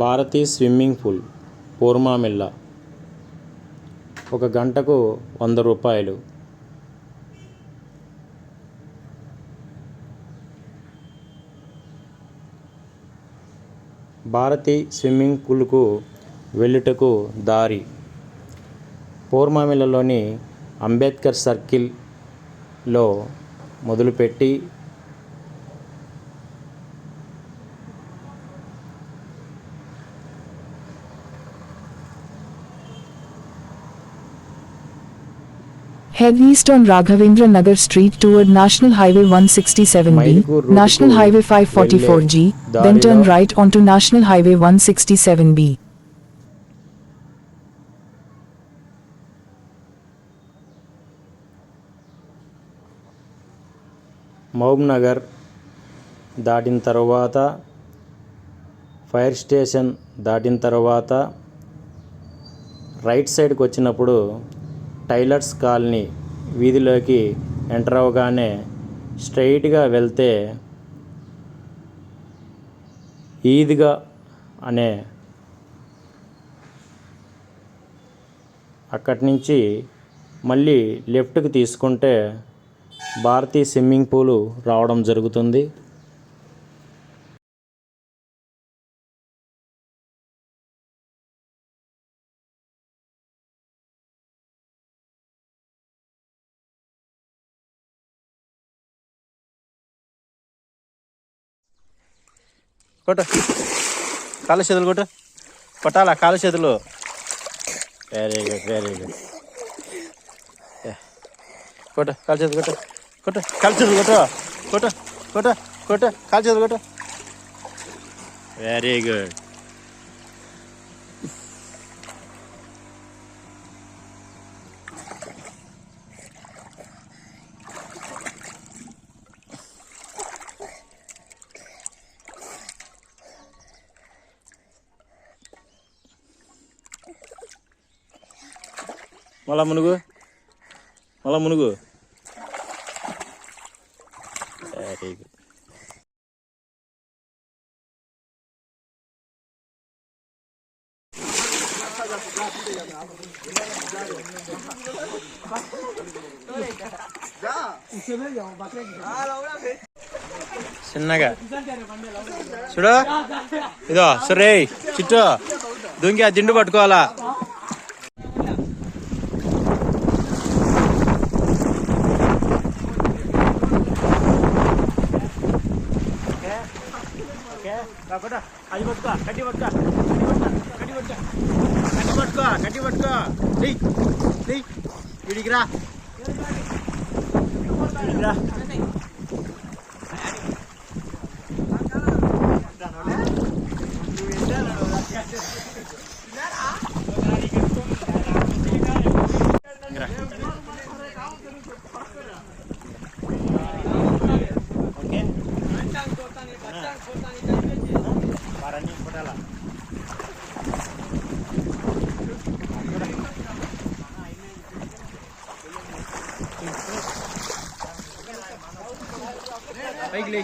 Bharati swimming pool పూర్మామిల్ల 1 గంటకు 100 రూపాయలు. Bharati swimming పూల్కు వెళ్ళుటకు దారి పూర్మామిల్లలోని అంబేద్కర్ సర్కిల్లో మొదలుపెట్టి Head east on Raghavendra Nagar Street toward National Highway 167B, National Highway 544G, then turn right onto National Highway 167B. Mahabub Nagar దాటిన తర్వాత, ఫైర్ స్టేషన్ దాటిన తర్వాత రైట్ సైడ్కి వచ్చినప్పుడు టైలర్స్ కాలనీ వీధిలోకి ఎంటర్ అవ్వగానే స్ట్రైట్గా వెళ్తే ఈద్గా అనే అక్కడి నుంచి మళ్ళీ లెఫ్ట్కి తీసుకుంటే భారతీ స్విమ్మింగ్ పూల్ రావడం జరుగుతుంది. కొట్టు కాళ్ళ చేతులు కొట్టు, కొట్టాలా కాళ్ళ చేతులు. Very good, very good. కొట్టు కాళ్ళ చేతులు కొట్టు, కొట్టు కాళ్ళ చేతులు కొట్టు, కొట్టు కొట్టు కొట్టు కాళ్ళ చేతులు కొట్టు. Very good. మళ్ళా మునుగు, మళ్ళా మునుగు. Very good. చిన్నగా చూడు, ఇదో సురే చిట్టు దుంగి ఆ దిండు పట్టుకోవాలా. అది పట్టుకో, కట్టి పట్టుకో, కట్టి పట్టుకో, కట్టి పట్టుకో, కట్టి పట్టుకో. వీడికి రా, వీడికి రా. పైకి లే.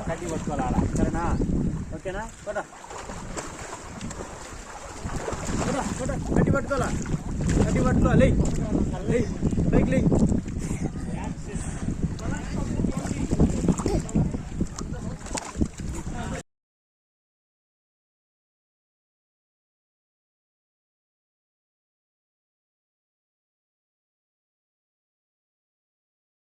కట్టి పట్టుకోవాలా, సరేనా? ఓకేనా? కొట్ట కొట్ట కొట్ట కట్టి పట్టుకోవాలా, కట్టి పట్టుకోవాలి. పైకి లే.